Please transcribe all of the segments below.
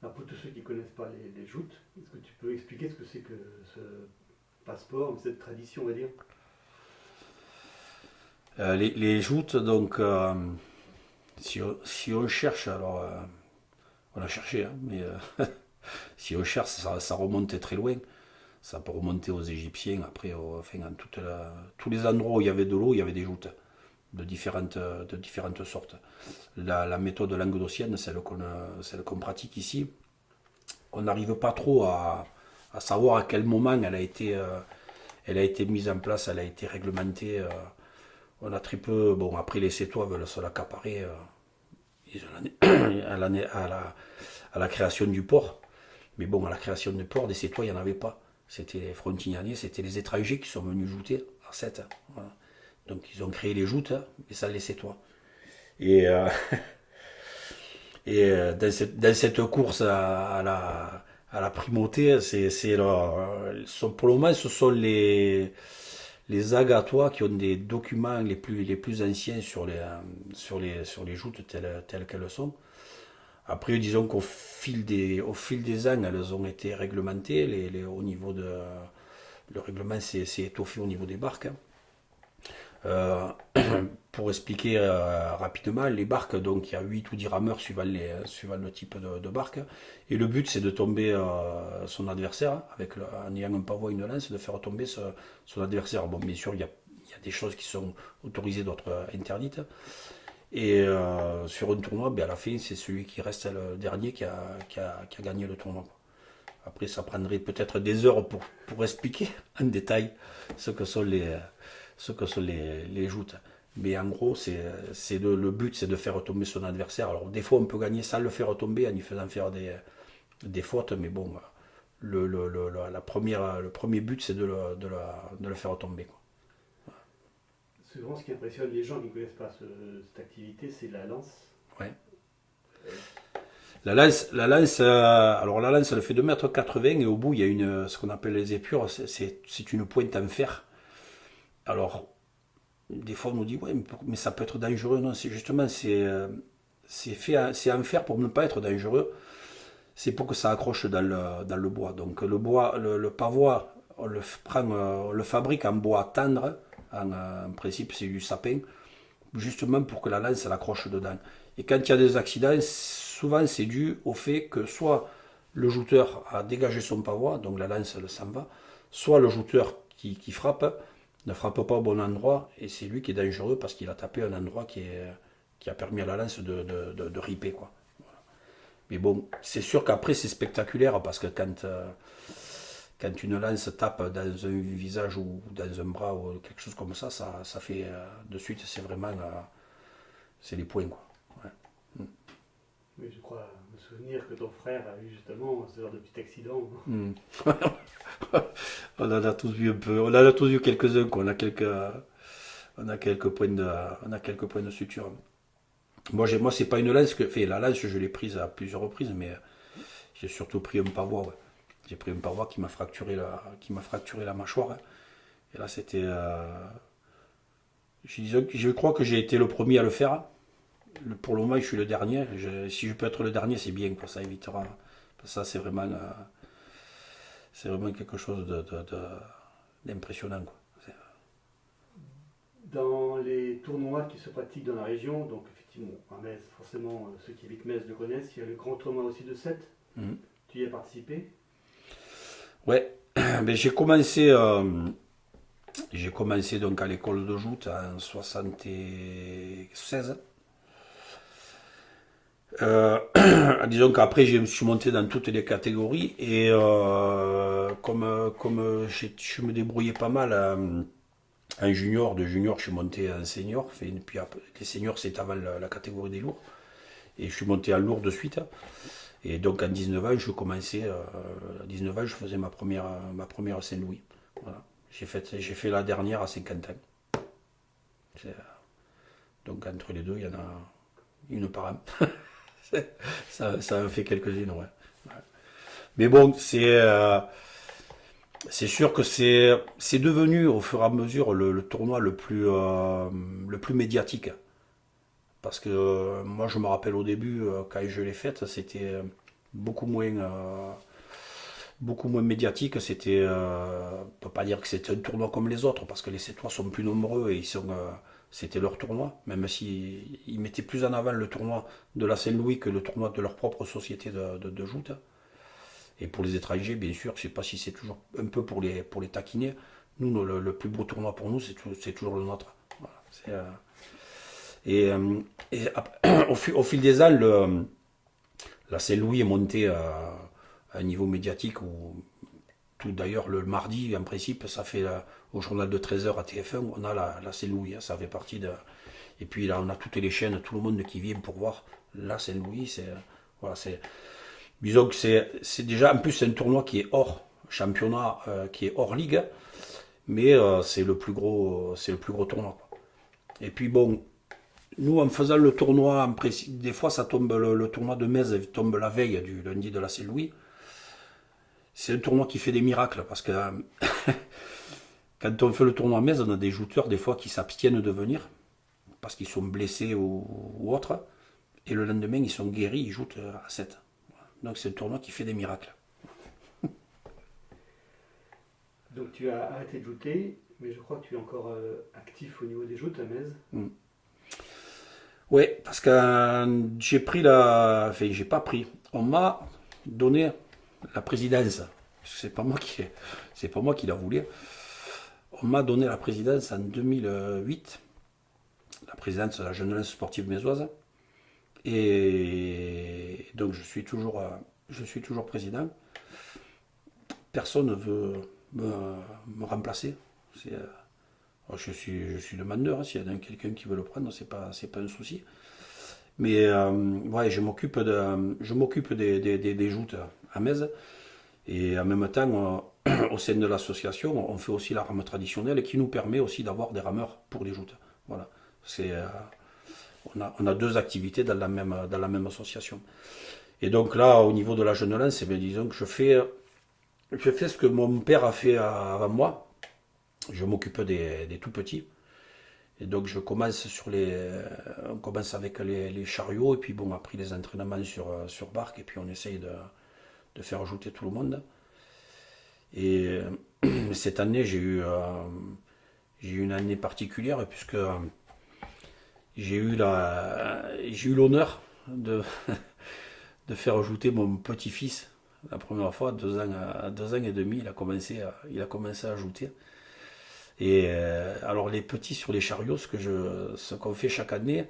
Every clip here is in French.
Alors pour tous ceux qui ne connaissent pas les joutes, est-ce que tu peux expliquer ce que c'est que ce passeport, cette tradition, on va dire? Les joutes, donc, si on cherche, alors, on a cherché, hein, mais si on cherche, ça remontait très loin. Ça peut remonter aux Égyptiens, après, enfin, tous les endroits où il y avait de l'eau, il y avait des joutes de différentes sortes. La méthode languedocienne, celle qu'on pratique ici, on n'arrive pas trop à savoir à quel moment elle a été mise en place, elle a été réglementée. On a très peu. Bon, après, les Sétois veulent se l'accaparer à la création du port. Mais bon, à la création du port, des Sétois, il n'y en avait pas. C'était les frontiniers, c'était les étrangers qui sont venus jouter à 7. Voilà. Donc, ils ont créé les joutes, et ça, les Sétois. Et, dans cette course à la primauté, pour le moment, ce sont les Agatois qui ont des documents les plus anciens sur les joutes telles qu'elles sont. Après, disons au fil des ans, elles ont été réglementées. Au niveau le règlement s'est étoffé au niveau des barques. Euh, pour expliquer rapidement, les barques, donc il y a 8 ou 10 rameurs suivant le type de barque. Et le but, c'est de tomber son adversaire, en ayant un pavois et une lance, de faire tomber son adversaire. Bon, bien sûr, il y a des choses qui sont autorisées, d'autres interdites. Et sur un tournoi, ben, à la fin, c'est celui qui reste le dernier qui a gagné le tournoi. Après, ça prendrait peut-être des heures pour expliquer en détail ce que sont les joutes. Mais en gros, le but, c'est de faire tomber son adversaire. Alors, des fois, on peut gagner sans le faire tomber, en lui faisant faire des fautes, mais bon, le premier but, c'est de le faire tomber, quoi. Souvent, ce qui impressionne les gens qui ne connaissent pas cette activité, c'est la lance. Ouais. Euh, Alors la lance, elle fait 2,80 m et au bout, il y a ce qu'on appelle les épures, c'est une pointe en fer. Alors, des fois, on nous dit, ouais, mais ça peut être dangereux. Non, justement, c'est en fer pour ne pas être dangereux. C'est pour que ça accroche dans le bois. Donc, le bois, le pavois, on le fabrique en bois tendre. En principe, c'est du sapin, justement pour que la lance, elle accroche dedans. Et quand il y a des accidents, souvent, c'est dû au fait que soit le jouteur a dégagé son pavois, donc la lance, elle s'en va, soit le jouteur qui frappe ne frappe pas au bon endroit, et c'est lui qui est dangereux parce qu'il a tapé un endroit qui a permis à la lance de riper, quoi. Mais bon, c'est sûr qu'après c'est spectaculaire parce que quand une lance tape dans un visage ou dans un bras ou quelque chose comme ça fait de suite, c'est vraiment c'est les points, quoi. Ouais. mais je crois me souvenir que ton frère a eu justement ce genre de petit accident. Mm. On en a tous vu un peu, on en a tous vu quelques-uns, quoi. On a quelques points de suture. Moi, c'est pas une lance la lance, je l'ai prise à plusieurs reprises, mais j'ai surtout pris un pavois, ouais. J'ai pris un pavois qui m'a fracturé la mâchoire, hein. Et là, c'était. Je crois que j'ai été le premier à le faire. Pour le moment, je suis le dernier. Si je peux être le dernier, c'est bien, quoi. Ça évitera. Ça, c'est vraiment quelque chose d'impressionnant, quoi. Dans les tournois qui se pratiquent dans la région, donc effectivement, à Metz, forcément, ceux qui habitent Metz le connaissent, il y a le grand tournoi aussi de 7. Mhm. Tu y as participé? Ouais, ben, j'ai commencé donc à l'école de joute en 76. Euh, Disons qu'après, je me suis monté dans toutes les catégories et comme je me débrouillais pas mal en junior, de junior, je suis monté en senior. Puis après, les seniors, c'est avant la catégorie des lourds. Et je suis monté en lourd de suite. Et donc en 19 ans, je commençais, à 19 ans, je faisais ma première Saint-Louis. Voilà. J'ai fait la dernière à 50 ans. Donc entre les deux, il y en a une par an. Ça en fait quelques-unes, ouais. Ouais. Mais bon, c'est sûr que c'est devenu au fur et à mesure le tournoi le plus médiatique. Parce que moi, je me rappelle au début, quand je l'ai faite, c'était beaucoup moins médiatique. C'était, on peut pas dire que c'était un tournoi comme les autres, parce que les Sétois sont plus nombreux et c'était leur tournoi, même s'ils mettaient plus en avant le tournoi de la Saint-Louis que le tournoi de leur propre société de joute. Et pour les étrangers, bien sûr, je ne sais pas si c'est toujours un peu pour les taquiner. Nous, le plus beau tournoi pour nous, c'est toujours le nôtre. Voilà, et, euh, au fil des ans, la Saint-Louis est montée à un niveau médiatique où tout d'ailleurs le mardi, en principe, ça fait au journal de 13h à TF1, on a la Saint-Louis, hein, ça fait partie de. Et puis là, on a toutes les chaînes, tout le monde qui vient pour voir la Saint-Louis. Voilà, disons que c'est déjà, en plus, c'est un tournoi qui est hors championnat, qui est hors ligue, mais c'est le plus gros tournoi, quoi. Et puis bon, nous, en faisant le tournoi, des fois, ça tombe le tournoi de Metz tombe la veille du lundi de la Saint-Louis. C'est un tournoi qui fait des miracles parce que quand on fait le tournoi à Metz, on a des jouteurs des fois qui s'abstiennent de venir parce qu'ils sont blessés ou autre. Et le lendemain, ils sont guéris, ils jouent à 7. Donc c'est un tournoi qui fait des miracles. Donc tu as arrêté de jouter, mais je crois que tu es encore actif au niveau des joutes à Metz. Oui, parce que j'ai pris Enfin, j'ai pas pris. On m'a donné la présidence. C'est pas moi qui la voulais. On m'a donné la présidence en 2008. La présidence de la jeunesse sportive mésoise. Et donc je suis toujours président. Personne ne veut me remplacer. Je suis demandeur, hein, s'il y a quelqu'un qui veut le prendre, c'est pas un souci. Mais ouais, je m'occupe des joutes à Metz. Et en même temps, au sein de l'association, on fait aussi la rame traditionnelle qui nous permet aussi d'avoir des rameurs pour les joutes. Voilà. On a deux activités dans la même association. Et donc là, au niveau de la jeune lance, disons que je fais ce que mon père a fait avant moi. Je m'occupe des tout petits. Et donc on commence avec les chariots, et puis bon, après les entraînements sur barque, et puis on essaye de faire ajouter tout le monde. Et cette année, j'ai eu une année particulière, puisque j'ai eu l'honneur de faire ajouter mon petit-fils la première fois, 2 ans et demi, il a commencé à ajouter. Et alors les petits sur les chariots, ce qu'on fait chaque année,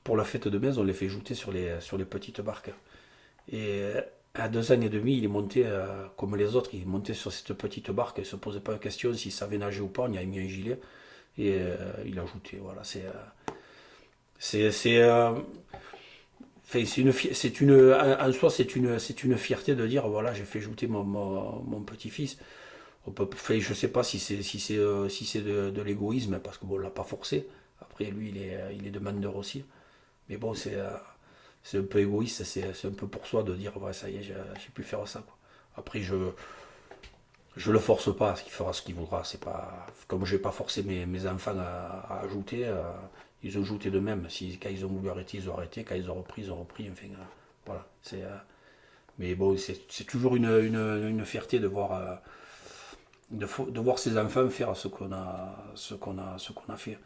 pour la fête de Metz, on les fait jouter sur les petites barques. Et à 2 ans et demi, il est monté comme les autres, il est monté sur cette petite barque, il ne se posait pas de question s'il savait nager ou pas, on y a mis un gilet, et il a ajouté. Voilà, en soi, c'est une fierté de dire, voilà, j'ai fait jouter mon petit-fils. Je ne sais pas si c'est de l'égoïsme, parce que bon, on l'a pas forcé. Après, lui, il est demandeur aussi. Mais bon, c'est un peu égoïste, c'est un peu pour soi de dire, ouais, ça y est, j'ai pu faire ça, quoi. Après, je le force pas, il fera ce qu'il voudra. C'est pas, comme je n'ai pas forcé mes enfants à ajouter, ils ont ajouté d'eux-mêmes. Quand ils ont voulu arrêter, ils ont arrêté. Quand ils ont repris, ils ont repris. Enfin, voilà. Mais bon, c'est toujours une fierté de voir. De voir ses enfants faire ce qu'on a fait.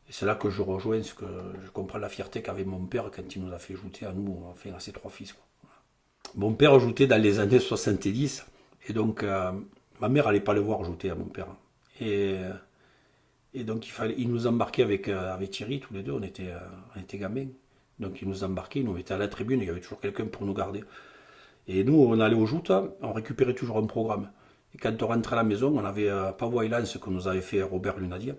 Et c'est là que je rejoins je comprends la fierté qu'avait mon père quand il nous a fait jouter à nous, enfin à ses 3 fils, quoi. Mon père jouait dans les années 70, et donc ma mère n'allait pas le voir jouer à mon père. Et donc il nous embarquait avec Thierry, tous les deux, on était gamins. Donc il nous embarquait, il nous mettait à la tribune, il y avait toujours quelqu'un pour nous garder. Et nous, on allait aux joutes, on récupérait toujours un programme. Et quand on rentrait à la maison, on avait Pavo Island, ce que nous avait fait Robert Lunadier.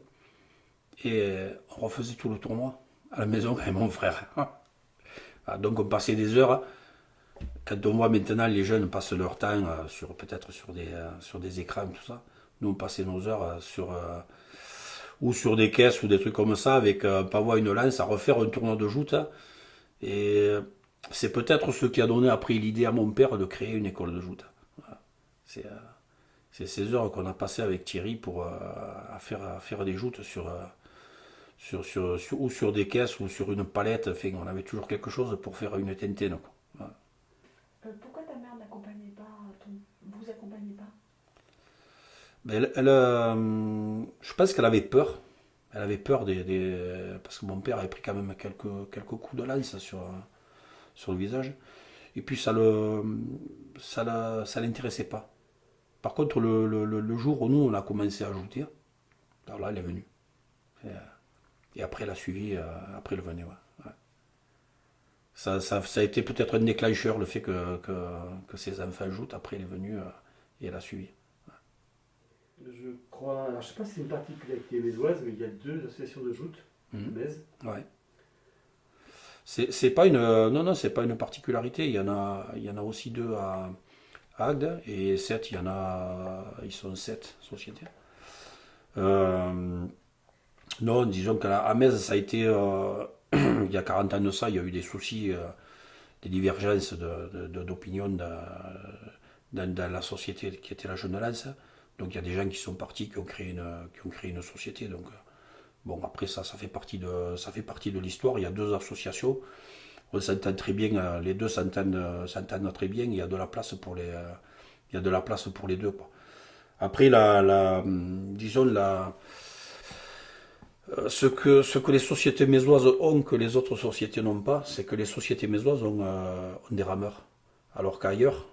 Et on refaisait tout le tournoi à la maison avec mon frère. Donc on passait des heures. Quand on voit maintenant les jeunes passent leur temps peut-être sur des écrans, tout ça. Nous on passait nos heures ou sur des caisses ou des trucs comme ça avec Pavo et une lance à refaire un tournoi de joute. Et c'est peut-être ce qui a donné après l'idée à mon père de créer une école de joute. Voilà. C'est ces heures qu'on a passées avec Thierry pour à faire des joutes ou sur des caisses ou sur une palette. Enfin, on avait toujours quelque chose pour faire une tentaine, quoi. Voilà. Pourquoi ta mère n'accompagnait pas, vous accompagnait pas? Mais je pense qu'elle avait peur. Elle avait peur parce que mon père avait pris quand même quelques coups de lance sur le visage. Et puis ça l'intéressait pas. Par contre, le jour où nous on a commencé à ajouter, alors là elle est venue. Et après elle a suivi, après elle venait. Ouais. Ouais. Ça a été peut-être un déclencheur, le fait que ses enfants ajoutent. Après elle est venue et elle a suivi. Je crois, alors je ne sais pas si c'est une particularité médoise, mais il y a 2 associations de joutes de Metz. Ouais. C'est pas une, non, c'est pas une particularité. Il y en a aussi 2 à Agde et 7, ils sont 7 sociétés. Euh, non, disons qu'à Metz, ça a été, il y a 40 ans de ça, il y a eu des soucis, des divergences d'opinion dans la société qui était la Jeune Lance. Donc il y a des gens qui sont partis, qui ont créé une société. Donc bon, après ça fait partie de l'histoire. Il y a 2 associations. On s'entend très bien, les deux s'entendent très bien. Il y a de la place pour les 2, quoi. Après, disons ce que les sociétés mésoises ont que les autres sociétés n'ont pas, c'est que les sociétés mésoises ont des rameurs, alors qu'ailleurs,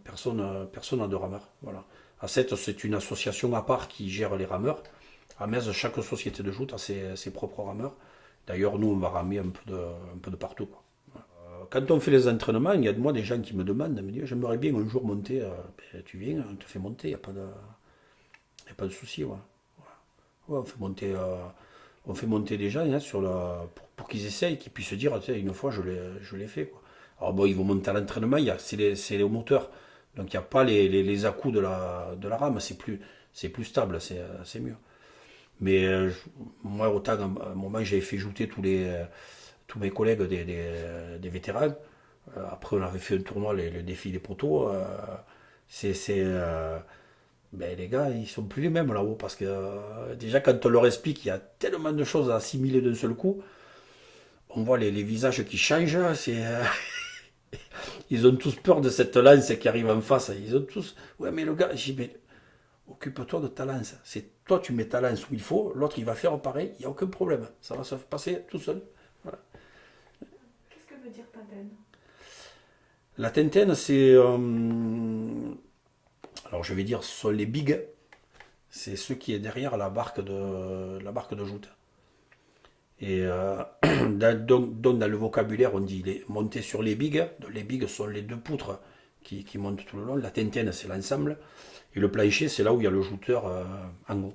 personne n'a de rameurs. Voilà. À 7, c'est une association à part qui gère les rameurs. À Metz, chaque société de joute a ses propres rameurs. D'ailleurs, nous, on va ramer un peu de partout, quoi. Quand on fait les entraînements, il y a de moi des gens qui me demandent, me disent, j'aimerais bien un jour monter. Ben, tu viens, on te fait monter, il n'y a pas de souci. Ouais. Ouais, on fait monter des gens, hein, pour qu'ils essayent, qu'ils puissent se dire, une fois je l'ai fait, quoi. Alors bon, ils vont monter à l'entraînement, c'est les moteurs. Donc il n'y a pas les à-coups de la rame, c'est plus stable, c'est mieux. Mais moi, autant à un moment, j'avais fait jouter tous mes collègues des vétérans. Après, on avait fait un tournoi, le défi des poteaux. Ben, les gars, ils sont plus les mêmes là-haut. Parce que déjà, quand on leur explique qu'il y a tellement de choses à assimiler d'un seul coup, on voit les visages qui changent. Ils ont tous peur de cette lance qui arrive en face. Ils ont tous. Ouais, mais le gars, j'ai dit, mais occupe-toi de ta lance. C'est toi, tu mets ta lance où il faut. L'autre, il va faire pareil. Il n'y a aucun problème. Ça va se passer tout seul. Voilà. Qu'est-ce que veut dire Tintène? La tintenne, c'est. Alors, je vais dire, ce sont les bigs. C'est ce qui est derrière la barque de joute. Et donc, dans le vocabulaire, on dit monter sur les bigs. Les bigs sont les 2 poutres qui montent tout le long. La tintenne, c'est l'ensemble. Et le plancher, c'est là où il y a le jouteur en haut.